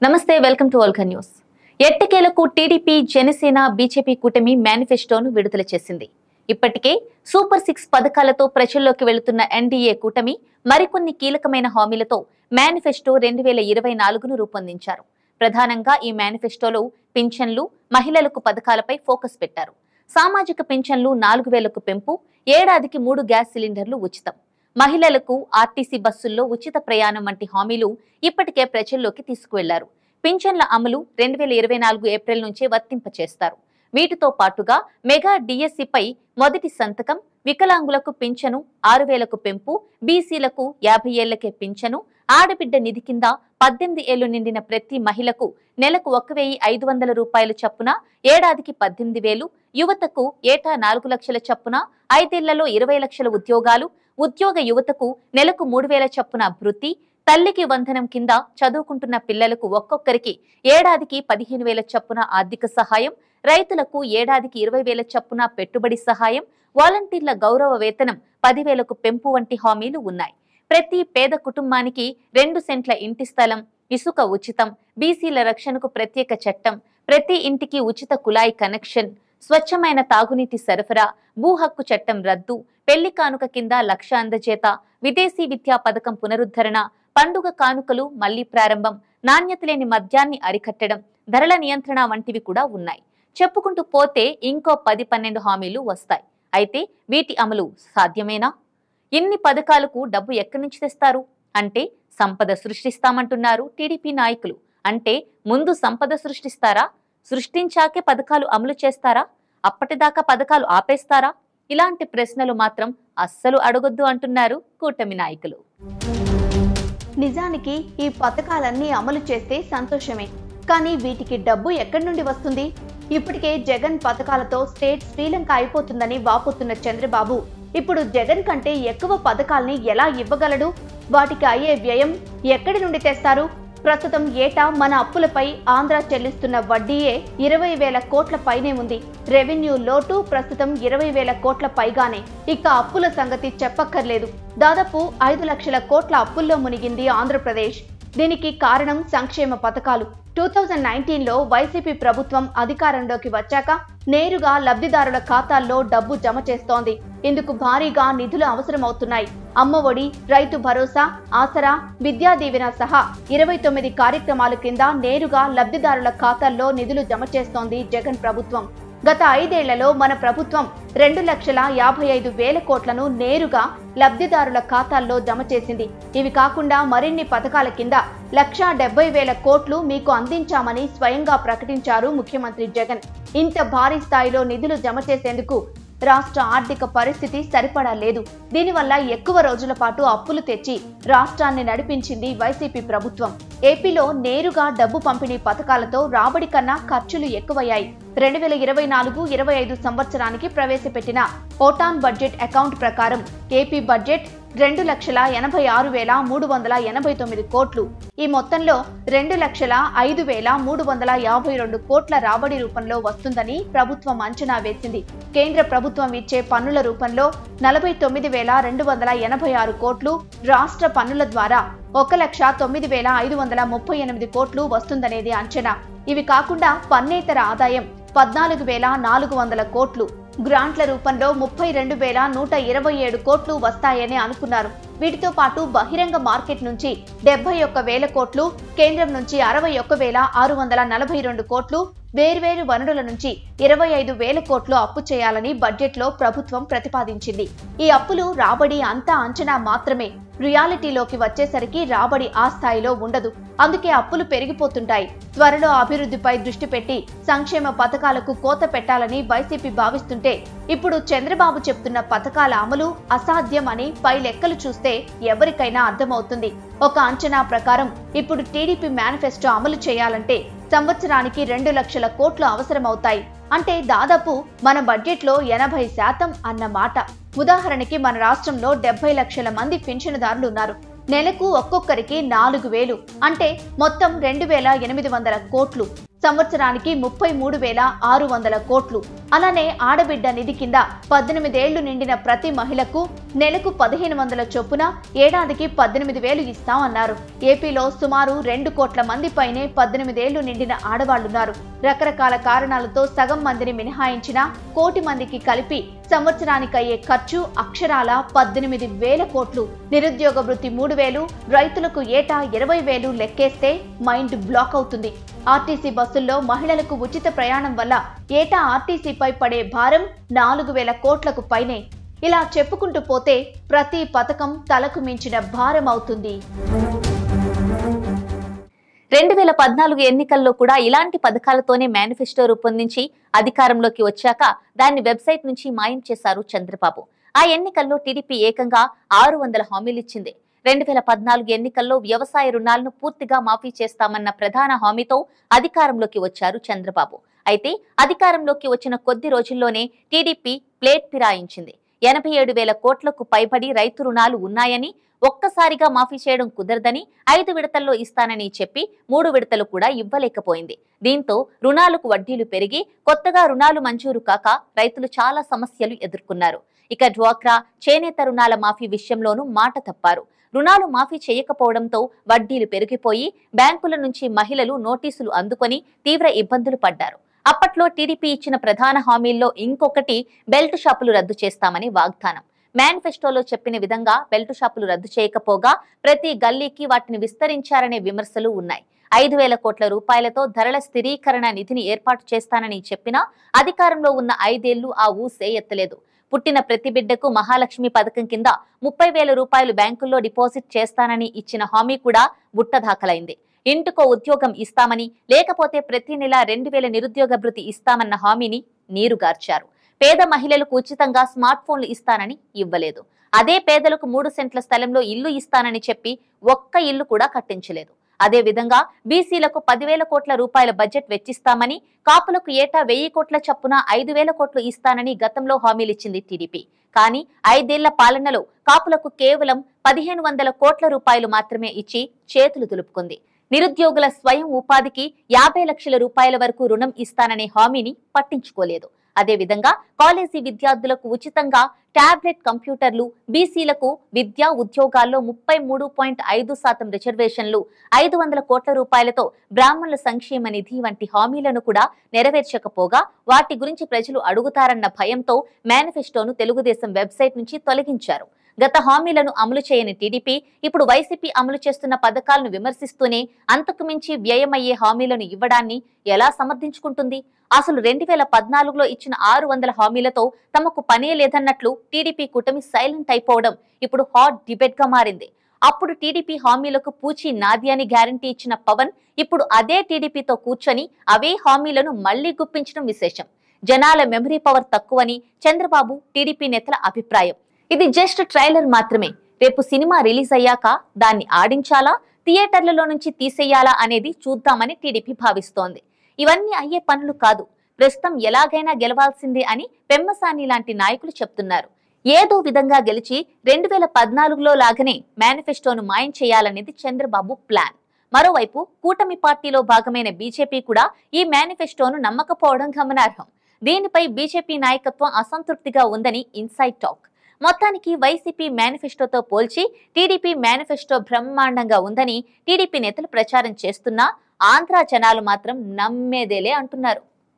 నమస్తే, welcome to Alka news. ఎట్టకేలకు TDP, Janasena, BJP కూటమి మేనిఫెస్టోను విడుదల చేసింది. ఇప్పటికే సూపర్ 6 పథకాలతో ప్రజల్లోకి వెళుతున్న ఎన్డీఏ కూటమి మరికొన్ని కీలకమైన హామీలతో మేనిఫెస్టో 2024ను రూపొందించారు. ప్రధానంగా ఈ మేనిఫెస్టోలో పింఛన్లు, మహిళలకు పథకాలపై ఫోకస్ పెట్టారు. సామాజిక పింఛన్లు 4000కు పెంపు, ఏడాదికి 3 గ్యాస్ సిలిండర్లు ఉచితం, మహిళలకు ఆర్టీసీ బస్సుల్లో ఉచిత ప్రయాణం వంటి హామీలు ఇప్పటికే ప్రజల్లోకి తీసుకువెళ్లారు. పింఛన్ల అమలు 2024 ఏప్రిల్ నుంచే వర్తింపచేస్తారు. వీటితో పాటుగా మెగా డిఎస్సిపై మొదటి సంతకం, వికలాంగులకు పింఛను 6000కు పెంపు, బీసీలకు 50 ఏళ్లకే పింఛను, ఆడబిడ్డ నిధి కింద 18 ఏళ్లు నిండిన ప్రతి మహిళకు నెలకు 1500 రూపాయలు చొప్పున, ఏడాదికి 18,000, యువతకు ఏటా 4 లక్షల చొప్పున, 5 ఏళ్లలో 20 లక్షల ఉద్యోగాలు, ఉద్యోగ యువతకు నెలకు 3000 చొప్పున భృతి, తల్లికి వందనం కింద చదువుకుంటున్న పిల్లలకు ఒక్కొక్కరికి ఏడాదికి 15,000 చొప్పున ఆర్థిక సహాయం, రైతులకు ఏడాదికి 20,000 చొప్పున పెట్టుబడి సహాయం, వాలంటీర్ల గౌరవ వేతనం 10,000కు పెంపు వంటి హామీలు ఉన్నాయి. ప్రతి పేద కుటుంబానికి 2 సెంట్ల ఇంటి స్థలం, ఇసుక ఉచితం, బీసీల రక్షణకు ప్రత్యేక చట్టం, ప్రతి ఇంటికి ఉచిత కుళాయి కనెక్షన్, స్వచ్ఛమైన తాగునీటి సరఫరా, భూ హక్కు చట్టం రద్దు, పెళ్లి కానుక కింద 1,00,000 అందజేత, విదేశీ విద్యా పథకం పునరుద్ధరణ, పండుగ కానుకలు మళ్లీ ప్రారంభం, నాణ్యత లేని మద్యాన్ని అరికట్టడం, ధరల నియంత్రణ వంటివి కూడా ఉన్నాయి. చెప్పుకుంటూ పోతే ఇంకో 10-12 హామీలు వస్తాయి. అయితే వీటి అమలు సాధ్యమేనా? ఇన్ని పథకాలకు డబ్బు ఎక్కడి నుంచి తెస్తారు అంటే సంపద సృష్టిస్తామంటున్నారు టీడీపీ నాయకులు. అంటే ముందు సంపద సృష్టిస్తారా? సృష్టించాకే పథకాలు అమలు చేస్తారా? అప్పటిదాకా పథకాలు ఆపేస్తారా? ఇలాంటి ప్రశ్నలు మాత్రం అస్సలు అడగొద్దు అంటున్నారు కూటమి నాయకులు. నిజానికి ఈ పథకాలన్నీ అమలు చేస్తే సంతోషమే, కానీ వీటికి డబ్బు ఎక్కడి నుండి వస్తుంది? ఇప్పటికే జగన్ పథకాలతో స్టేట్ శ్రీలంక అయిపోతుందని వాపోతున్న చంద్రబాబు ఇప్పుడు జగన్ కంటే ఎక్కువ పథకాల్ని ఎలా ఇవ్వగలడు? వాటికి అయ్యే వ్యయం ఎక్కడి నుండి తెస్తారు? ప్రస్తుతం ఏటా మన అప్పులపై ఆంధ్ర చెల్లిస్తున్న వడ్డీయే 20,000 కోట్ల పైనే ఉంది. రెవెన్యూ లోటు ప్రస్తుతం 20,000 కోట్ల పైగానే. ఇక అప్పుల సంగతి చెప్పక్కర్లేదు. దాదాపు 5 లక్షల కోట్ల అప్పుల్లో మునిగింది ఆంధ్రప్రదేశ్. దీనికి కారణం సంక్షేమ పథకాలు. 2019లో వైసీపీ ప్రభుత్వం అధికారంలోకి వచ్చాక నేరుగా లబ్ధిదారుల ఖాతాల్లో డబ్బు జమ చేస్తోంది. ఇందుకు భారీగా నిధులు అవసరమవుతున్నాయి. అమ్మఒడి, రైతు భరోసా, ఆసరా, విద్యా దీవెన సహా 29 కార్యక్రమాల కింద నేరుగా లబ్ధిదారుల ఖాతాల్లో నిధులు జమ చేస్తోంది జగన్ ప్రభుత్వం. గత 5 ఏళ్లలో మన ప్రభుత్వం 2,55,000 కోట్లను నేరుగా లబ్ధిదారుల ఖాతాల్లో జమ చేసింది. ఇవి కాకుండా మరిన్ని పథకాల కింద 1,70,000 కోట్లు మీకు అందించామని స్వయంగా ప్రకటించారు ముఖ్యమంత్రి జగన్. ఇంత భారీ స్థాయిలో నిధులు జమ చేసేందుకు రాష్ట్ర ఆర్థిక పరిస్థితి సరిపడా లేదు. దీనివల్ల ఎక్కువ రోజుల పాటు అప్పులు తెచ్చి రాష్ట్రాన్ని నడిపించింది వైసీపీ ప్రభుత్వం. ఏపీలో నేరుగా డబ్బు పంపిణీ పథకాలతో రాబడి కన్నా ఖర్చులు ఎక్కువయ్యాయి. 2024-25 సంవత్సరానికి ప్రవేశపెట్టిన ఓటాన్ బడ్జెట్ అకౌంట్ ప్రకారం ఏపీ బడ్జెట్ 2,86,389 కోట్లు. ఈ మొత్తంలో 2,05,352 కోట్ల రాబడి రూపంలో వస్తుందని ప్రభుత్వం అంచనా వేసింది. కేంద్ర ప్రభుత్వం ఇచ్చే పన్నుల రూపంలో 49,286 కోట్లు, రాష్ట్ర పన్నుల ద్వారా 1,09,538 కోట్లు వస్తుందనేది అంచనా. ఇవి కాకుండా పన్నేతర ఆదాయం 14,400 కోట్లు, గ్రాంట్ల రూపంలో 32,127 కోట్లు వస్తాయని అనుకున్నారు. వీటితో పాటు బహిరంగ మార్కెట్ నుంచి 71,000 కోట్లు, కేంద్రం నుంచి 61,642 కోట్లు, వేర్వేరు వనరుల నుంచి 25,000 కోట్లు అప్పు చేయాలని బడ్జెట్లో ప్రభుత్వం ప్రతిపాదించింది. ఈ అప్పులు రాబడి అంతా అంచనా మాత్రమే. రియాలిటీలోకి వచ్చేసరికి రాబడి ఆ స్థాయిలో ఉండదు. అందుకే అప్పులు పెరిగిపోతుంటాయి. త్వరలో అభివృద్ధిపై దృష్టి పెట్టి సంక్షేమ పథకాలకు కోత పెట్టాలని వైసీపీ భావిస్తుంటే ఇప్పుడు చంద్రబాబు చెప్తున్న పథకాల అమలు అసాధ్యం అని పై లెక్కలు చూస్తే ఎవరికైనా అర్థమవుతుంది. ఒక అంచనా ప్రకారం ఇప్పుడు టీడీపీ మేనిఫెస్టో అమలు చేయాలంటే సంవత్సరానికి 2 లక్షల కోట్లు అవసరమవుతాయి. అంటే దాదాపు మన బడ్జెట్లో 80% అన్నమాట. ఉదాహరణకి మన రాష్ట్రంలో 70 లక్షల మంది పింఛనుదారులు ఉన్నారు. నెలకు ఒక్కొక్కరికి 4,000 అంటే మొత్తం 2,800 కోట్లు. సంవత్సరానికి 33,600 కోట్లు. అలానే ఆడబిడ్డ నిధి కింద 18 ఏళ్లు నిండిన ప్రతి మహిళకు నెలకు 1500 చొప్పున ఏడాదికి 18,000 ఇస్తామన్నారు. ఏపీలో సుమారు 2 కోట్ల మంది పైనే 18 ఏళ్లు నిండిన ఆడవాళ్లున్నారు. రకరకాల కారణాలతో సగం మందిని మినహాయించిన కోటి మందికి కలిపి సంవత్సరానికి అయ్యే ఖర్చు అక్షరాల 18,000 కోట్లు. నిరుద్యోగ వృత్తి 3,000, రైతులకు ఏటా 20,000 లెక్కేస్తే మైండ్ బ్లాక్ అవుతుంది. ఆర్టీసీ బస్సుల్లో మహిళలకు ఉచిత ప్రయాణం వల్ల ఏటా ఆర్టీసీపై పడే భారం 4,000 కోట్లకు పైనే. ఇలా చెప్పుకుంటూ పోతే ప్రతి పథకం తలకు మించిన భారం అవుతుంది. 2014 ఎన్నికల్లో కూడా ఇలాంటి పథకాలతోనే మేనిఫెస్టో రూపొందించి అధికారంలోకి వచ్చాక దాన్ని వెబ్సైట్ నుంచి మాయం చేశారు చంద్రబాబు. ఆ ఎన్నికల్లో టీడీపీ ఏకంగా 600 హామీలిచ్చింది. 2014 ఎన్నికల్లో వ్యవసాయ రుణాలను పూర్తిగా మాఫీ చేస్తామన్న ప్రధాన హామీతో అధికారంలోకి వచ్చారు చంద్రబాబు. అయితే అధికారంలోకి వచ్చిన కొద్ది రోజుల్లోనే టీడీపీ ప్లేట్ ఫిరాయించింది. 87,000 కోట్లకు పైబడి రైతు రుణాలు ఉన్నాయని, ఒక్కసారిగా మాఫీ చేయడం కుదరదని 5 విడతల్లో ఇస్తానని చెప్పి 3 విడతలు కూడా ఇవ్వలేకపోయింది. దీంతో రుణాలకు వడ్డీలు పెరిగి కొత్తగా రుణాలు మంజూరు కాక రైతులు చాలా సమస్యలు ఎదుర్కొన్నారు. ఇక డ్వాక్రా, చేనేత రుణాల మాఫీ విషయంలోనూ మాట తప్పారు. రుణాలు మాఫీ చేయకపోవడంతో వడ్డీలు పెరిగిపోయి బ్యాంకుల నుంచి మహిళలు నోటీసులు అందుకొని తీవ్ర ఇబ్బందులు పడ్డారు. అప్పట్లో టీడీపీ ఇచ్చిన ప్రధాన హామీల్లో ఇంకొకటి బెల్ట్ షాపులు రద్దు చేస్తామని వాగ్దానం. మేనిఫెస్టోలో చెప్పిన విధంగా బెల్ట్ షాపులు రద్దు చేయకపోగా ప్రతి గల్లీకి వాటిని విస్తరించారనే విమర్శలు ఉన్నాయి. 5,000 కోట్ల రూపాయలతో ధరల స్థిరీకరణ నిధిని ఏర్పాటు చేస్తానని చెప్పినా అధికారంలో ఉన్న 5 ఏళ్లు ఆ ఊసే ఎత్తలేదు. పుట్టిన ప్రతి బిడ్డకు మహాలక్ష్మి పథకం కింద 30,000 రూపాయలు బ్యాంకుల్లో డిపాజిట్ చేస్తానని ఇచ్చిన హామీ కూడా బుట్టదాఖలైంది. ఇంటికో ఉద్యోగం ఇస్తామని, లేకపోతే ప్రతి నెల 2,000 నిరుద్యోగ భృతి ఇస్తామన్న హామీని నీరుగార్చారు. పేద మహిళలకు ఉచితంగా స్మార్ట్ ఫోన్లు ఇస్తానని ఇవ్వలేదు. అదే పేదలకు 3 సెంట్ల స్థలంలో ఇల్లు ఇస్తానని చెప్పి ఒక్క ఇల్లు కూడా కట్టించలేదు. అదే విధంగా బీసీలకు 10,000 కోట్ల రూపాయల బడ్జెట్ వెచ్చిస్తామని, కాపులకు ఏటా 1,000 కోట్ల చొప్పున 5,000 కోట్లు ఇస్తానని గతంలో హామీలిచ్చింది టీడీపీ. కానీ 5 ఏళ్ల పాలనలో కాపులకు కేవలం 1,500 కోట్ల రూపాయలు మాత్రమే ఇచ్చి చేతులు దులుపుకుంది. నిరుద్యోగుల స్వయం ఉపాధికి 50 లక్షల రూపాయల వరకు రుణం ఇస్తాననే హామీని పట్టించుకోలేదు. అదేవిధంగా కాలేజీ విద్యార్థులకు ఉచితంగా టాబ్లెట్ కంప్యూటర్లు, బీసీలకు విద్యా ఉద్యోగాల్లో 33.5% రిజర్వేషన్లు, 500 కోట్ల రూపాయలతో బ్రాహ్మణుల సంక్షేమ నిధి వంటి హామీలను కూడా నెరవేర్చకపోగా వాటి గురించి ప్రజలు అడుగుతారన్న భయంతో మేనిఫెస్టోను తెలుగుదేశం వెబ్సైట్ నుంచి తొలగించారు. గత హామీలను అమలు చేయని టీడీపీ ఇప్పుడు వైసీపీ అమలు చేస్తున్న పథకాలను విమర్శిస్తూనే అంతకు మించి వ్యయమయ్యే హామీలను ఇవ్వడాన్ని ఎలా సమర్థించుకుంటుంది? అసలు 2014లో ఇచ్చిన 600 హామీలతో తమకు పనే లేదన్నట్లు టీడీపీ కూటమి సైలెంట్ అయిపోవడం ఇప్పుడు హాట్ డిబేట్ గా మారింది. అప్పుడు టీడీపీ హామీలకు పూచి నాది అని గ్యారంటీ ఇచ్చిన పవన్ ఇప్పుడు అదే టీడీపీతో కూర్చొని అవే హామీలను మళ్లీ గుప్పించడం విశేషం. జనాల మెమరీ పవర్ తక్కువని చంద్రబాబు, టీడీపీ నేతల అభిప్రాయం. ఇది జస్ట్ ట్రైలర్ మాత్రమే. రేపు సినిమా రిలీజ్ అయ్యాక దాన్ని ఆడించాలా, థియేటర్లలో నుంచి తీసేయాలా అనేది చూద్దామని టీడీపీ భావిస్తోంది. ఇవన్నీ అయ్యే పనులు కాదు. ప్రస్తుతం ఎలాగైనా గెలవాల్సిందే అని పెమ్మసాని లాంటి నాయకులు చెప్తున్నారు. ఏదో విధంగా గెలిచి 2014లో లాగానే మేనిఫెస్టోను మాయం చేయాలనేది చంద్రబాబు ప్లాన్. మరోవైపు కూటమి పార్టీలో భాగమైన బీజేపీ కూడా ఈ మేనిఫెస్టోను నమ్మకపోవడం గమనార్హం. దీనిపై బీజేపీ నాయకత్వం అసంతృప్తిగా ఉందని ఇన్సైడ్ టాక్. మొత్తానికి వైసీపీ మేనిఫెస్టోతో పోల్చి టీడీపీ మేనిఫెస్టో బ్రహ్మాండంగా ఉందని టీడీపీ నేతలు ప్రచారం చేస్తున్నా ఆంధ్ర జనాలు మాత్రం నమ్మేదేలే అంటున్నారు.